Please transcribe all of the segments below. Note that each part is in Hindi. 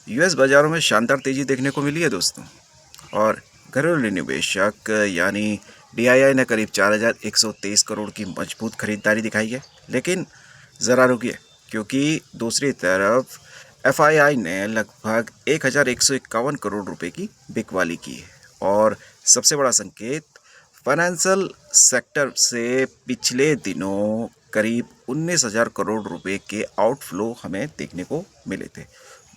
यूएस बाजारों में शानदार तेजी देखने को मिली है दोस्तों। और घरेलू निवेशक यानी डीआईआई ने करीब 4123 करोड़ की मजबूत खरीदारी दिखाई है। लेकिन ज़रा रुकिए, क्योंकि दूसरी तरफ एफआईआई ने लगभग 1151 करोड़ रुपए की बिकवाली की है। और सबसे बड़ा संकेत, फाइनेंशियल सेक्टर से पिछले दिनों करीब 19,000 करोड़ रुपए के आउटफ्लो हमें देखने को मिले थे।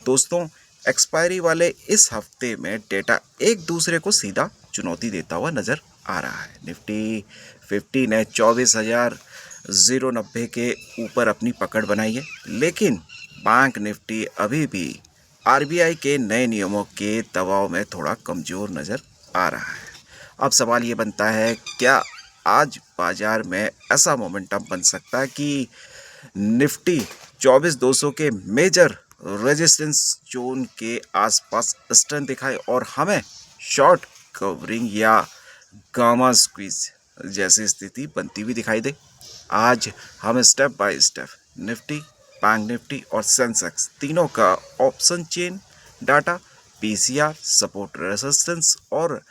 दोस्तों, एक्सपायरी वाले इस हफ्ते में डेटा एक दूसरे को सीधा चुनौती देता हुआ नजर आ रहा है। निफ्टी 50 ने 24,090 के ऊपर अपनी पकड़ बनाई है, लेकिन बैंक निफ्टी अभी भी आरबीआई के नए नियमों के दबाव में थोड़ा कमजोर नजर आ रहा है। अब सवाल ये बनता है, क्या आज बाजार में ऐसा मोमेंटम बन सकता है कि निफ्टी 24,200 के मेजर रेजिस्टेंस जोन के आसपास स्ट्रेंथ दिखाए और हमें शॉर्ट कवरिंग या गामा स्क्वीज जैसी स्थिति बनती हुई दिखाई दे। आज हम step by step Nifty, bank Nifty और सेंसेक्स तीनों का option chain data, PCR, support resistance और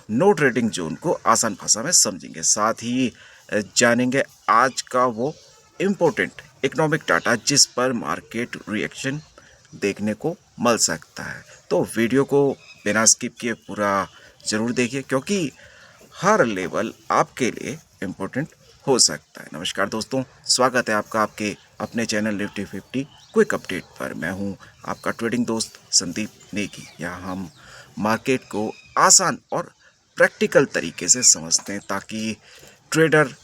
नो ट्रेडिंग जोन को आसान भाषा में समझेंगे। साथ ही जानेंगे आज का वो इम्पोर्टेंट इकोनॉमिक डाटा जिस पर मार्केट रिएक्शन देखने को मिल सकता है। तो वीडियो को बिना स्किप किए पूरा ज़रूर देखिए, क्योंकि हर लेवल आपके लिए इम्पोर्टेंट हो सकता है। नमस्कार दोस्तों, स्वागत है आपका आपके अपने चैनल निफ्टी 50 क्विक अपडेट पर। मैं हूं आपका ट्रेडिंग दोस्त संदीप नेगी। यहाँ हम मार्केट को आसान और प्रैक्टिकल तरीके से समझते हैं, ताकि ट्रेडर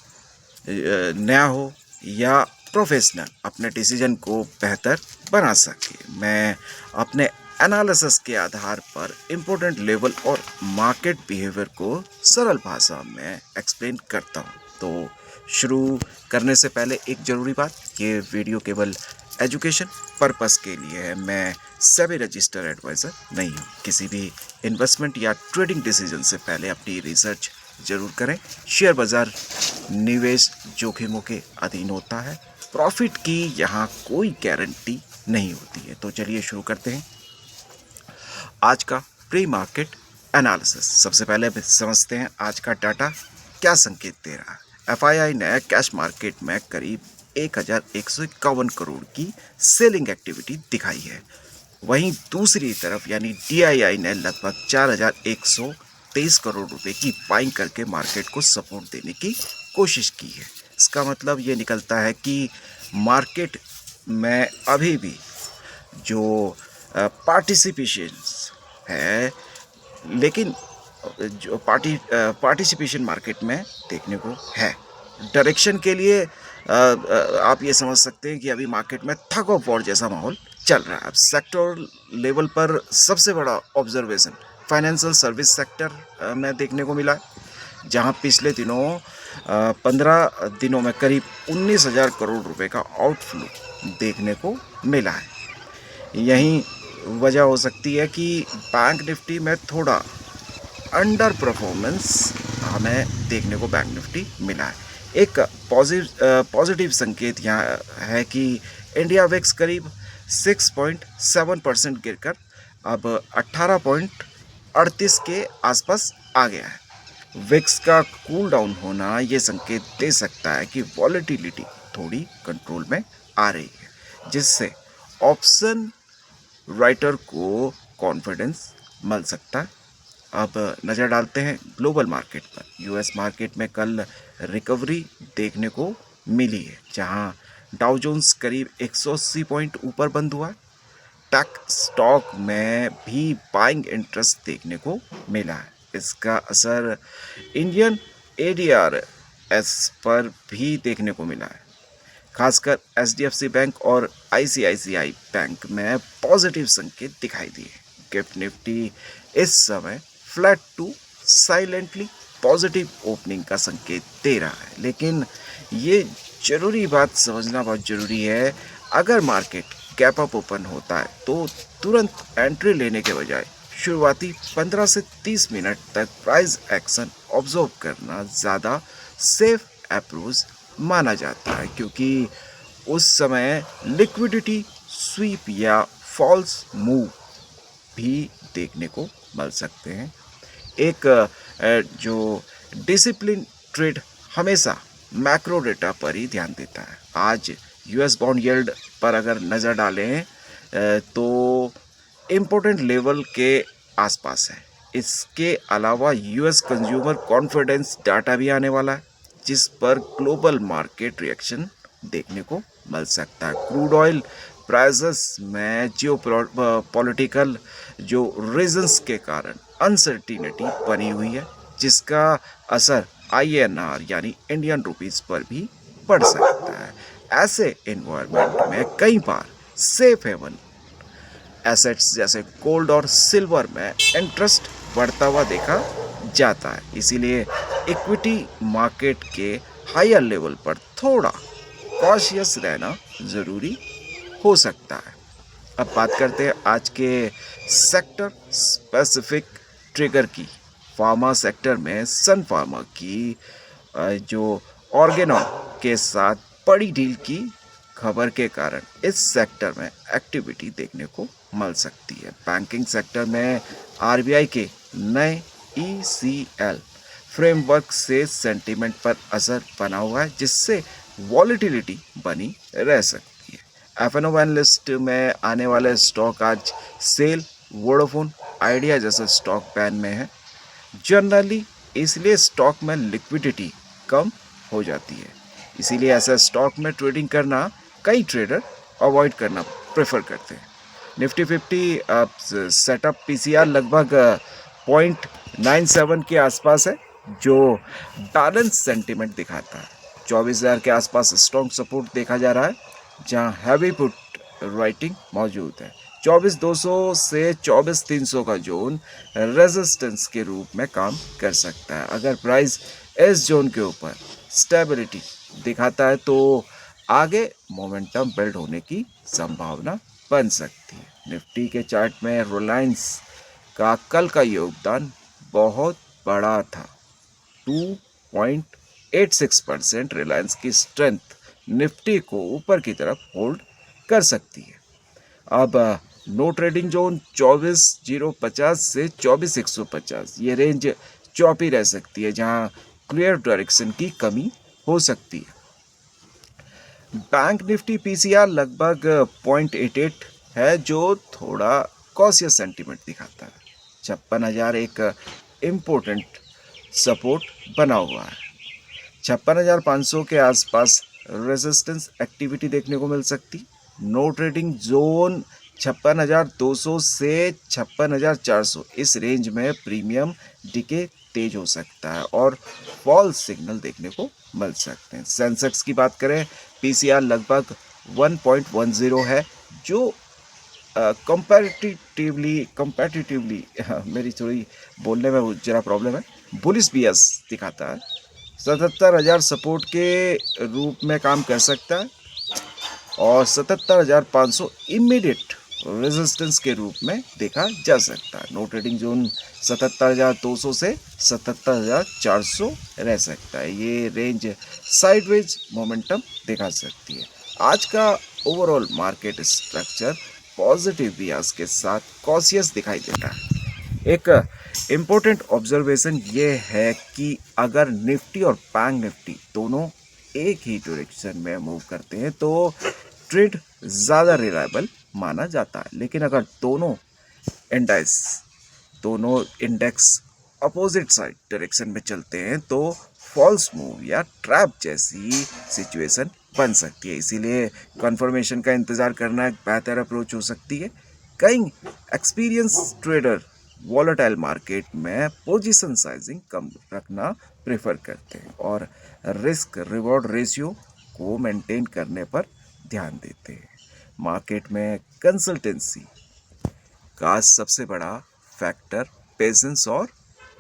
नया हो या प्रोफेशनल अपने डिसीजन को बेहतर बना सके। मैं अपने एनालिसिस के आधार पर इम्पोर्टेंट लेवल और मार्केट बिहेवियर को सरल भाषा में एक्सप्लेन करता हूँ। तो शुरू करने से पहले एक ज़रूरी बात, ये वीडियो केवल एजुकेशन पर्पस के लिए है। मैं सेबी रजिस्टर्ड एडवाइज़र नहीं हूँ। किसी भी इन्वेस्टमेंट या ट्रेडिंग डिसीजन से पहले अपनी रिसर्च जरूर करें। शेयर बाजार निवेश जोखिमों के अधीन होता है। प्रॉफिट की यहाँ कोई गारंटी नहीं होती है। तो चलिए शुरू करते हैं आज का प्री मार्केट एनालिसिस। सबसे पहले समझते हैं आज का डाटा क्या संकेत दे रहा है। एफआईआई ने कैश मार्केट में करीब 1151 करोड़ की सेलिंग एक्टिविटी दिखाई है। वहीं दूसरी तरफ यानी डीआईआई ने लगभग 4,123 करोड़ रुपए की बाइंग करके मार्केट को सपोर्ट देने की कोशिश की है। इसका मतलब ये निकलता है कि मार्केट में अभी भी जो पार्टिसिपेशन है, लेकिन जो पार्टिसिपेशन मार्केट में देखने को है। डायरेक्शन के लिए आप ये समझ सकते हैं कि अभी मार्केट में थग ऑफ वॉर जैसा माहौल चल रहा है। अब सेक्टर लेवल पर सबसे बड़ा ऑब्जर्वेशन फाइनेंशियल सर्विस सेक्टर में देखने को मिला है, जहां पिछले दिनों 15 दिनों में करीब 19,000 करोड़ रुपए का आउटफ्लो देखने को मिला है। यही वजह हो सकती है कि बैंक निफ्टी में थोड़ा अंडर परफॉर्मेंस हमें देखने को बैंक निफ्टी मिला है। एक पॉजिटिव संकेत यहाँ है कि इंडिया विक्स करीब 6.7% गिरकर अब 18.38 के आसपास आ गया है। विक्स का कूल डाउन होना ये संकेत दे सकता है कि वॉलेटिलिटी थोड़ी कंट्रोल में आ रही है, जिससे ऑप्शन राइटर को कॉन्फिडेंस मिल सकता है। अब नज़र डालते हैं ग्लोबल मार्केट पर। यूएस मार्केट में कल रिकवरी देखने को मिली है, जहां डाउ जोन्स करीब 180 पॉइंट ऊपर बंद हुआ है। टेक स्टॉक में भी बाइंग इंटरेस्ट देखने को मिला है। इसका असर इंडियन एडीआरएस पर भी देखने को मिला है। खासकर एचडीएफसी बैंक और आईसीआईसीआई बैंक में पॉजिटिव संकेत दिखाई दिए। गिफ्ट निफ्टी इस समय flat to silently positive opening का संकेत दे रहा है, लेकिन ये जरूरी बात समझना बहुत ज़रूरी है। अगर मार्केट गैप अप ओपन होता है तो तुरंत एंट्री लेने के बजाय शुरुआती 15 से 30 मिनट तक प्राइस एक्शन ऑब्जर्व करना ज़्यादा सेफ अप्रोच माना जाता है, क्योंकि उस समय लिक्विडिटी स्वीप या फॉल्स मूव भी देखने को मिल सकते हैं। एक जो डिसिप्लिन ट्रेड हमेशा मैक्रो डेटा पर ही ध्यान देता है। आज यूएस बॉन्ड यील्ड पर अगर नज़र डालें तो इम्पोर्टेंट लेवल के आसपास है। इसके अलावा यूएस कंज्यूमर कॉन्फिडेंस डाटा भी आने वाला है, जिस पर ग्लोबल मार्केट रिएक्शन देखने को मिल सकता है। क्रूड ऑयल प्राइसेस में जियो पॉलिटिकल जो रीजंस के कारण अनसर्टिनिटी बनी हुई है, जिसका असर आईएनआर यानी इंडियन रुपीस पर भी पड़ सकता है। ऐसे इन्वायरमेंट में कई बार सेफ हेवन एसेट्स जैसे गोल्ड और सिल्वर में इंटरेस्ट बढ़ता हुआ देखा जाता है। इसीलिए इक्विटी मार्केट के हायर लेवल पर थोड़ा कॉशियस रहना ज़रूरी हो सकता है। अब बात करते हैं आज के सेक्टर स्पेसिफिक ट्रिगर की। फार्मा सेक्टर में सन फार्मा की जो ऑर्गेनॉन के साथ बड़ी डील की खबर के कारण इस सेक्टर में एक्टिविटी देखने को मिल सकती है। बैंकिंग सेक्टर में आरबीआई के नए ईसीएल फ्रेमवर्क से सेंटीमेंट पर असर बना हुआ है, जिससे वॉलेटिलिटी बनी रह सकती है। एफएनओ लिस्ट में आने वाले स्टॉक आज सेल, वोडाफोन, आइडिया जैसे स्टॉक बैन में है। जनरली इसलिए स्टॉक में लिक्विडिटी कम हो जाती है, इसीलिए ऐसे स्टॉक में ट्रेडिंग करना कई ट्रेडर अवॉइड करना प्रेफर करते हैं। निफ्टी 50 सेटअप पीसीआर लगभग 0.97 के आसपास है, जो बैलेंस सेंटिमेंट दिखाता है। 24,000 के आसपास स्ट्रॉन्ग सपोर्ट देखा जा रहा है, जहां हैवी पुट राइटिंग मौजूद है। 24,200 से 24,300 का जोन रेजिस्टेंस के रूप में काम कर सकता है। अगर प्राइस इस जोन के ऊपर स्टेबिलिटी दिखाता है तो आगे मोमेंटम बिल्ड होने की संभावना बन सकती है। निफ्टी के चार्ट में रिलायंस का कल का योगदान बहुत बड़ा था। 2.86% रिलायंस की स्ट्रेंथ निफ्टी को ऊपर की तरफ होल्ड कर सकती है। अब नो ट्रेडिंग जोन 24,050 से 24,150 ये रेंज चौपी रह सकती है, जहां क्लियर डायरेक्शन की कमी हो सकती है। बैंक निफ्टी पीसीआर लगभग 0.88 है, जो थोड़ा कॉशियस सेंटीमेंट दिखाता है। 56,000 एक इम्पोर्टेंट सपोर्ट बना हुआ है। 56,500 के आसपास रेजिस्टेंस एक्टिविटी देखने को मिल सकती। नो ट्रेडिंग जोन 56,200 से 56,400 इस रेंज में प्रीमियम डिके तेज हो सकता है और फॉल्स सिग्नल देखने को मिल सकते हैं। सेंसेक्स की बात करें, पीसीआर लगभग 1.10 है, जो कंपैरेटिवली मेरी थोड़ी बोलने में ज़रा प्रॉब्लम है, बुलिश बियस दिखाता है। 77,000 सपोर्ट के रूप में काम कर सकता है और 77,500 इमीडिएट रेजिस्टेंस के रूप में देखा जा सकता है। नो ट्रेडिंग जोन 77,200 से 77,400 रह सकता है। ये रेंज साइडवेज मोमेंटम दिखा सकती है। आज का overall market structure positive Beas के साथ कॉशियस दिखाई देता है। एक इम्पोर्टेंट ऑब्जर्वेशन ये है कि अगर निफ्टी और बैंक निफ्टी दोनों एक ही डायरेक्शन में मूव करते हैं तो ट्रेड ज़्यादा रिलायबल माना जाता है, लेकिन अगर दोनों इंडेक्स अपोजिट साइड डायरेक्शन में चलते हैं तो फॉल्स मूव या ट्रैप जैसी सिचुएशन बन सकती है। इसीलिए कन्फर्मेशन का इंतज़ार करना एक बेहतर अप्रोच हो सकती है। कई एक्सपीरियंस ट्रेडर वॉलेटाइल मार्केट में पोजीशन साइजिंग कम रखना प्रेफर करते हैं और रिस्क रिवॉर्ड रेशियो को मेंटेन करने पर ध्यान देते हैं। मार्केट में कंसल्टेंसी का सबसे बड़ा फैक्टर पेशेंस और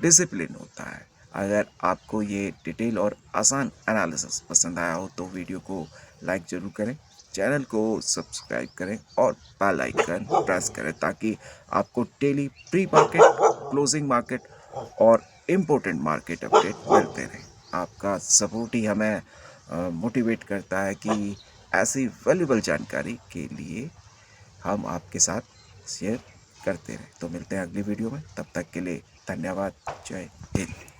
डिसिप्लिन होता है। अगर आपको ये डिटेल और आसान एनालिसिस पसंद आया हो तो वीडियो को लाइक ज़रूर करें, चैनल को सब्सक्राइब करें और बेल आइकन प्रेस करें ताकि आपको daily pre market, closing market और इम्पोर्टेंट मार्केट अपडेट मिलते रहें। आपका सपोर्ट ही हमें मोटिवेट करता है कि ऐसी वैल्यूबल जानकारी के लिए हम आपके साथ शेयर करते रहें। तो मिलते हैं अगली वीडियो में, तब तक के लिए धन्यवाद। जय हिंद।